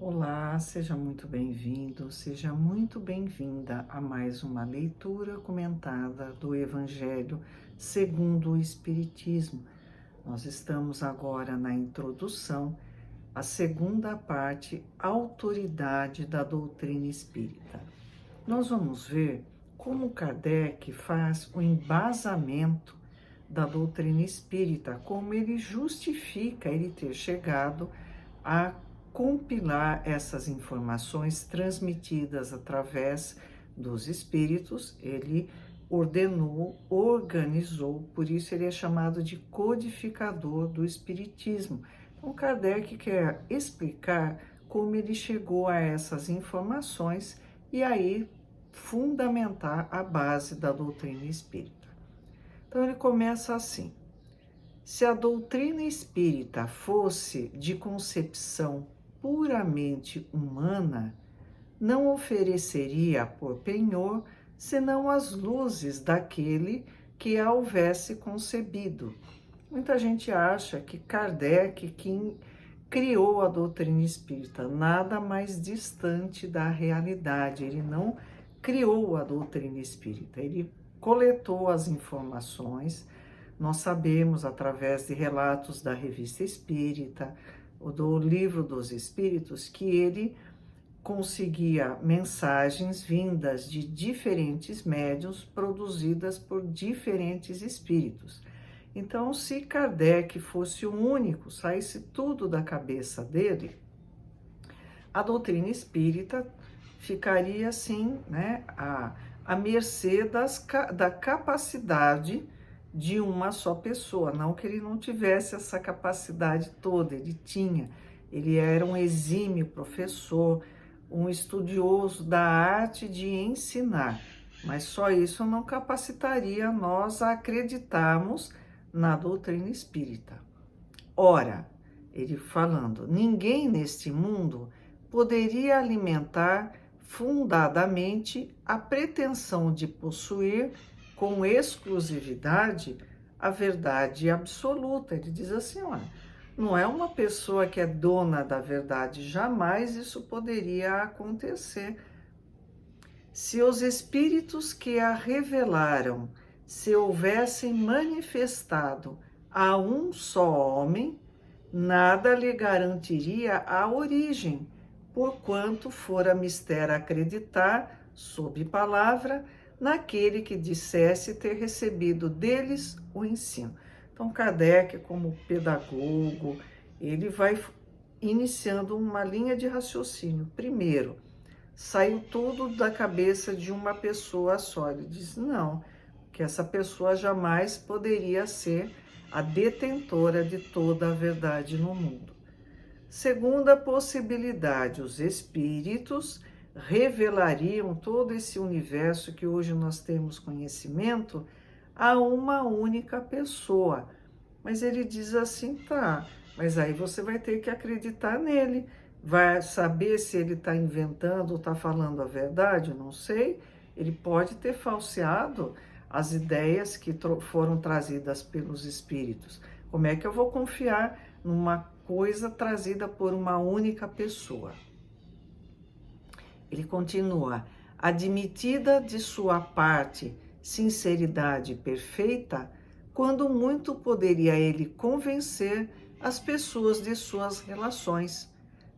Olá, seja muito bem-vindo, seja muito bem-vinda a mais uma leitura comentada do Evangelho segundo o Espiritismo. Nós estamos agora na introdução, a segunda parte, Autoridade da Doutrina Espírita. Nós vamos ver como Kardec faz o embasamento da doutrina espírita, como ele justifica ele ter chegado a compilar essas informações transmitidas através dos espíritos. Ele ordenou, organizou, por isso ele é chamado de codificador do espiritismo. Então, Kardec quer explicar como ele chegou a essas informações e aí fundamentar a base da doutrina espírita. Então, ele começa assim: se a doutrina espírita fosse de concepção puramente humana, não ofereceria por penhor senão as luzes daquele que a houvesse concebido. Muita gente acha que Kardec que criou a doutrina espírita, nada mais distante da realidade. Ele não criou a doutrina espírita, ele coletou as informações. Nós sabemos, através de relatos da Revista Espírita, ou do Livro dos Espíritos, que ele conseguia mensagens vindas de diferentes médiuns, produzidas por diferentes espíritos. Então, se Kardec fosse o único, saísse tudo da cabeça dele, a doutrina espírita ficaria assim, né, à mercê da capacidade de uma só pessoa. Não que ele não tivesse essa capacidade toda, ele tinha. Ele era um exímio professor, um estudioso da arte de ensinar, mas só isso não capacitaria nós a acreditarmos na doutrina espírita. Ora, ele falando, ninguém neste mundo poderia alimentar fundadamente a pretensão de possuir com exclusividade a verdade absoluta. Ele diz assim, olha, não é uma pessoa que é dona da verdade, jamais isso poderia acontecer. Se os espíritos que a revelaram se houvessem manifestado a um só homem, nada lhe garantiria a origem, porquanto fora mister acreditar, sob palavra, naquele que dissesse ter recebido deles o ensino. Então, Kardec, como pedagogo, ele vai iniciando uma linha de raciocínio. Primeiro, saiu tudo da cabeça de uma pessoa só. Ele diz, não, que essa pessoa jamais poderia ser a detentora de toda a verdade no mundo. Segunda possibilidade, os espíritos revelariam todo esse universo que hoje nós temos conhecimento a uma única pessoa. Mas ele diz assim, tá, mas aí você vai ter que acreditar nele, vai saber se ele está inventando ou está falando a verdade, não sei. Ele pode ter falseado as ideias que foram trazidas pelos espíritos. Como é que eu vou confiar numa coisa trazida por uma única pessoa? Ele continua, admitida de sua parte sinceridade perfeita, quando muito poderia ele convencer as pessoas de suas relações.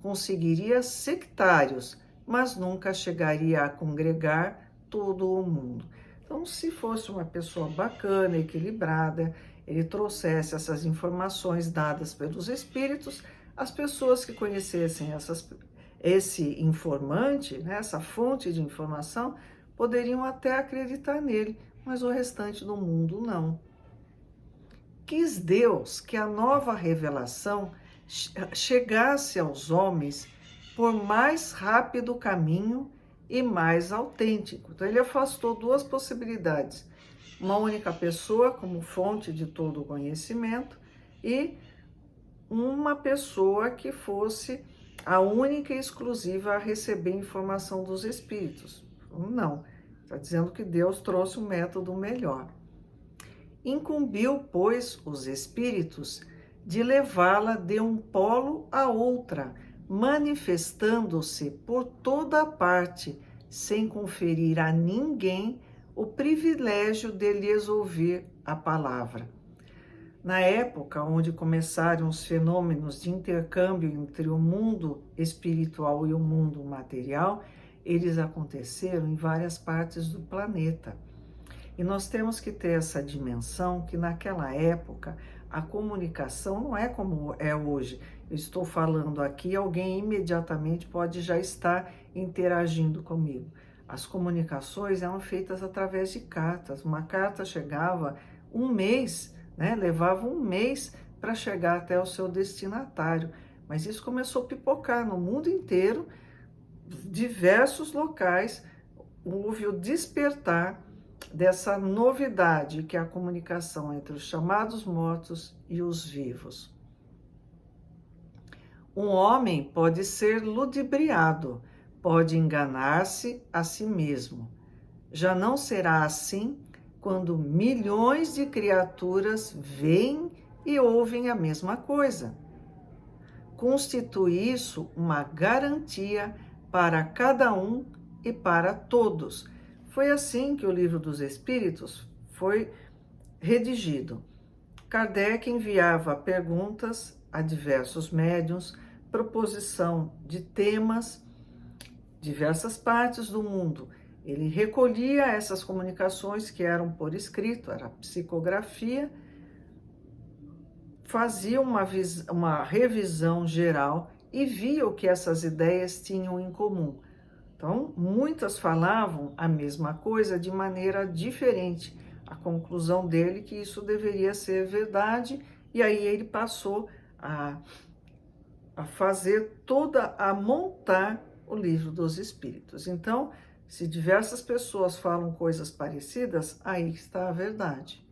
Conseguiria sectários, mas nunca chegaria a congregar todo o mundo. Então, se fosse uma pessoa bacana, equilibrada, ele trouxesse essas informações dadas pelos espíritos, as pessoas que conhecessem esse informante, né, essa fonte de informação, poderiam até acreditar nele, mas o restante do mundo não. Quis Deus que a nova revelação chegasse aos homens por mais rápido caminho e mais autêntico. Então ele afastou duas possibilidades, uma única pessoa como fonte de todo o conhecimento e uma pessoa que fosse a única e exclusiva a receber informação dos espíritos. Não, está dizendo que Deus trouxe um método melhor. Incumbiu, pois, os espíritos de levá-la de um polo a outra, manifestando-se por toda parte, sem conferir a ninguém o privilégio de lhes ouvir a palavra. Na época onde começaram os fenômenos de intercâmbio entre o mundo espiritual e o mundo material, eles aconteceram em várias partes do planeta. E nós temos que ter essa dimensão que naquela época a comunicação não é como é hoje. Eu estou falando aqui, alguém imediatamente pode já estar interagindo comigo. As comunicações eram feitas através de cartas. Uma carta chegava um mês, né? Levava um mês para chegar até o seu destinatário. Mas isso começou a pipocar no mundo inteiro, diversos locais, houve o despertar dessa novidade que é a comunicação entre os chamados mortos e os vivos. Um homem pode ser ludibriado, pode enganar-se a si mesmo. Já não será assim quando milhões de criaturas veem e ouvem a mesma coisa. Constitui isso uma garantia para cada um e para todos. Foi assim que o Livro dos Espíritos foi redigido. Kardec enviava perguntas a diversos médiuns, proposição de temas, diversas partes do mundo. Ele recolhia essas comunicações que eram por escrito, era psicografia, fazia uma revisão geral e via o que essas ideias tinham em comum. Então, muitas falavam a mesma coisa de maneira diferente. A conclusão dele que isso deveria ser verdade, e aí ele passou a montar o Livro dos Espíritos. Então, se diversas pessoas falam coisas parecidas, aí está a verdade.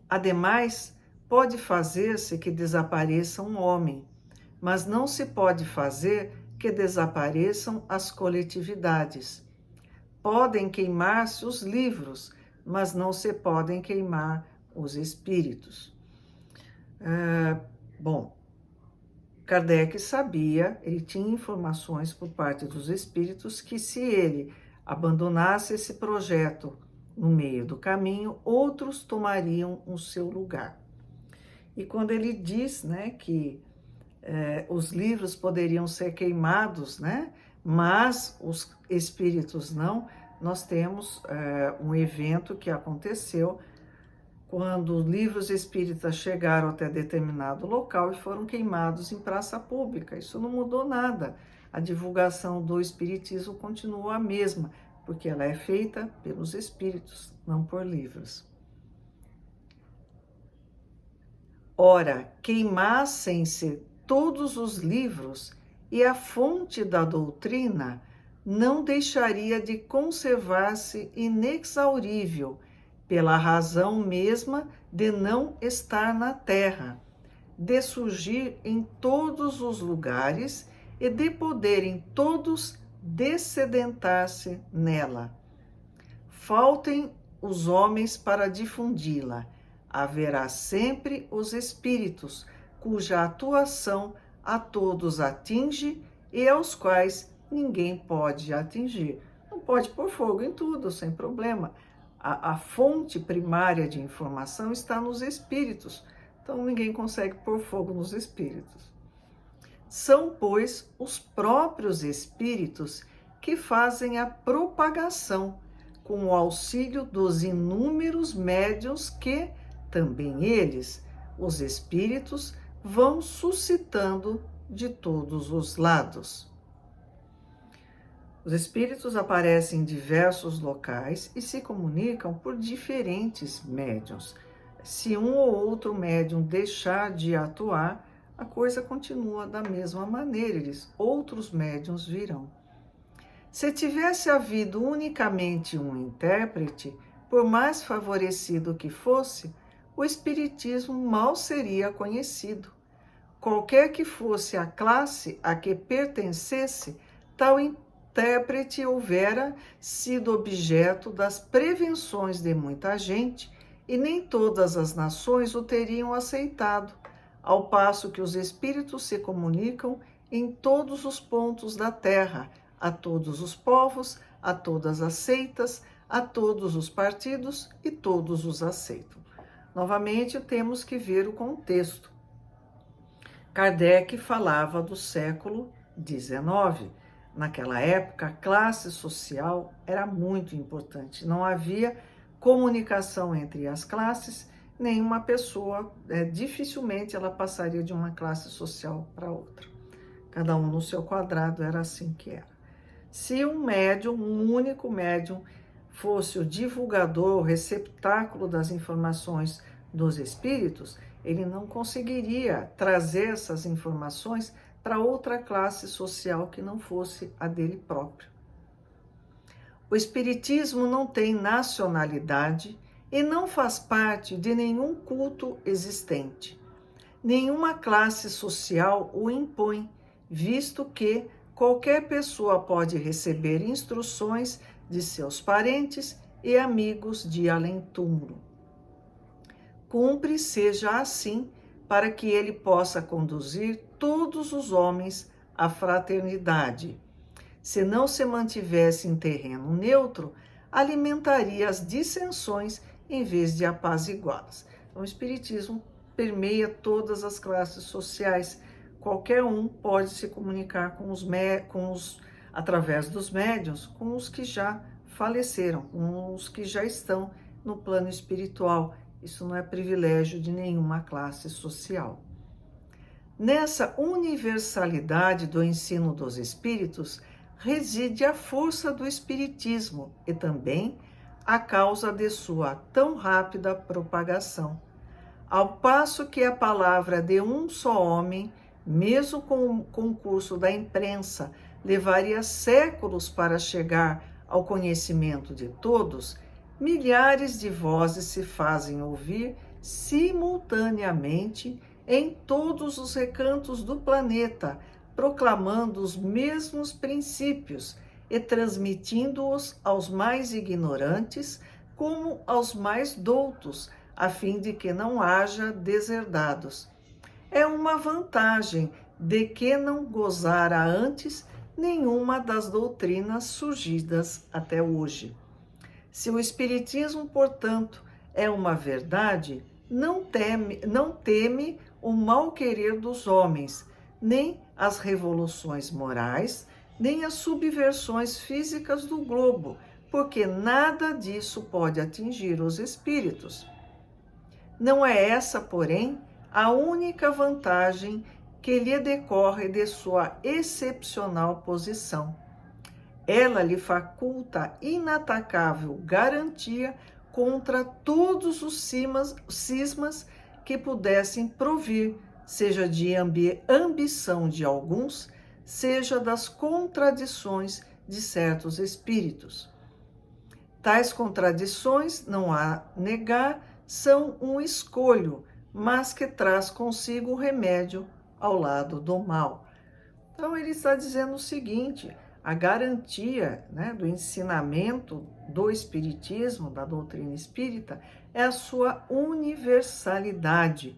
Ademais, pode fazer-se que desapareça um homem, mas não se pode fazer que desapareçam as coletividades. Podem queimar-se os livros, mas não se podem queimar os espíritos. Kardec sabia, ele tinha informações por parte dos espíritos que se ele abandonasse esse projeto no meio do caminho, outros tomariam o seu lugar. E quando ele diz, né, que os livros poderiam ser queimados, né, mas os espíritos não, nós temos um evento que aconteceu quando os livros espíritas chegaram até determinado local e foram queimados em praça pública. Isso não mudou nada. A divulgação do espiritismo continua a mesma, porque ela é feita pelos espíritos, não por livros. Ora, queimassem-se todos os livros e a fonte da doutrina não deixaria de conservar-se inexaurível, pela razão mesma de não estar na terra, de surgir em todos os lugares e de poderem todos dessedentar-se nela. Faltem os homens para difundi-la, haverá sempre os espíritos, cuja atuação a todos atinge e aos quais ninguém pode atingir. Não pode pôr fogo em tudo, sem problema. A fonte primária de informação está nos espíritos, então ninguém consegue pôr fogo nos espíritos. São, pois, os próprios espíritos que fazem a propagação, com o auxílio dos inúmeros médiuns que, também eles, os espíritos, vão suscitando de todos os lados. Os espíritos aparecem em diversos locais e se comunicam por diferentes médiuns. Se um ou outro médium deixar de atuar, a coisa continua da mesma maneira, outros médiuns virão. Se tivesse havido unicamente um intérprete, por mais favorecido que fosse, o espiritismo mal seria conhecido. Qualquer que fosse a classe a que pertencesse, tal intérprete houvera sido objeto das prevenções de muita gente e nem todas as nações o teriam aceitado, ao passo que os espíritos se comunicam em todos os pontos da terra, a todos os povos, a todas as seitas, a todos os partidos e todos os aceitam. Novamente, temos que ver o contexto. Kardec falava do século XIX. Naquela época, a classe social era muito importante. Não havia comunicação entre as classes, nenhuma pessoa, dificilmente ela passaria de uma classe social para outra. Cada um no seu quadrado, era assim que era. Se um médium, um único médium, fosse o divulgador, o receptáculo das informações dos espíritos, ele não conseguiria trazer essas informações para outra classe social que não fosse a dele próprio. O espiritismo não tem nacionalidade e não faz parte de nenhum culto existente. Nenhuma classe social o impõe, visto que qualquer pessoa pode receber instruções de seus parentes e amigos de além-túmulo. Cumpre seja assim, para que ele possa conduzir todos os homens à fraternidade. Se não se mantivesse em terreno neutro, alimentaria as dissensões em vez de apaziguá-las. Então, o espiritismo permeia todas as classes sociais. Qualquer um pode se comunicar através dos médiuns, com os que já faleceram, com os que já estão no plano espiritual. Isso não é privilégio de nenhuma classe social. Nessa universalidade do ensino dos espíritos reside a força do espiritismo e também a causa de sua tão rápida propagação. Ao passo que a palavra de um só homem, mesmo com o concurso da imprensa, levaria séculos para chegar ao conhecimento de todos, milhares de vozes se fazem ouvir simultaneamente em todos os recantos do planeta, proclamando os mesmos princípios e transmitindo-os aos mais ignorantes como aos mais doutos, a fim de que não haja deserdados. É uma vantagem de que não gozara antes nenhuma das doutrinas surgidas até hoje. Se o Espiritismo, portanto, é uma verdade, não teme o mal-querer dos homens, nem as revoluções morais, nem as subversões físicas do globo, porque nada disso pode atingir os espíritos. Não é essa, porém, a única vantagem que lhe decorre de sua excepcional posição. Ela lhe faculta inatacável garantia contra todos os cismas que pudessem provir, seja de ambição de alguns, seja das contradições de certos espíritos. Tais contradições, não há negar, são um escolho, mas que traz consigo o remédio ao lado do mal. Então ele está dizendo o seguinte: a garantia, do ensinamento do espiritismo, da doutrina espírita, é a sua universalidade.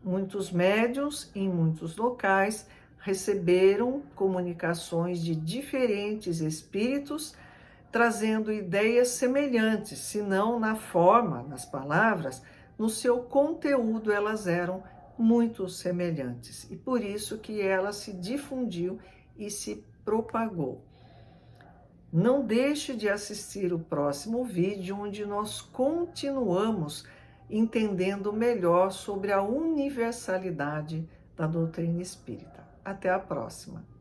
Muitos médiuns em muitos locais receberam comunicações de diferentes espíritos, trazendo ideias semelhantes, se não na forma, nas palavras, no seu conteúdo elas eram muito semelhantes. E por isso que ela se difundiu e se propagou. Não deixe de assistir o próximo vídeo, onde nós continuamos entendendo melhor sobre a universalidade da doutrina espírita. Até a próxima!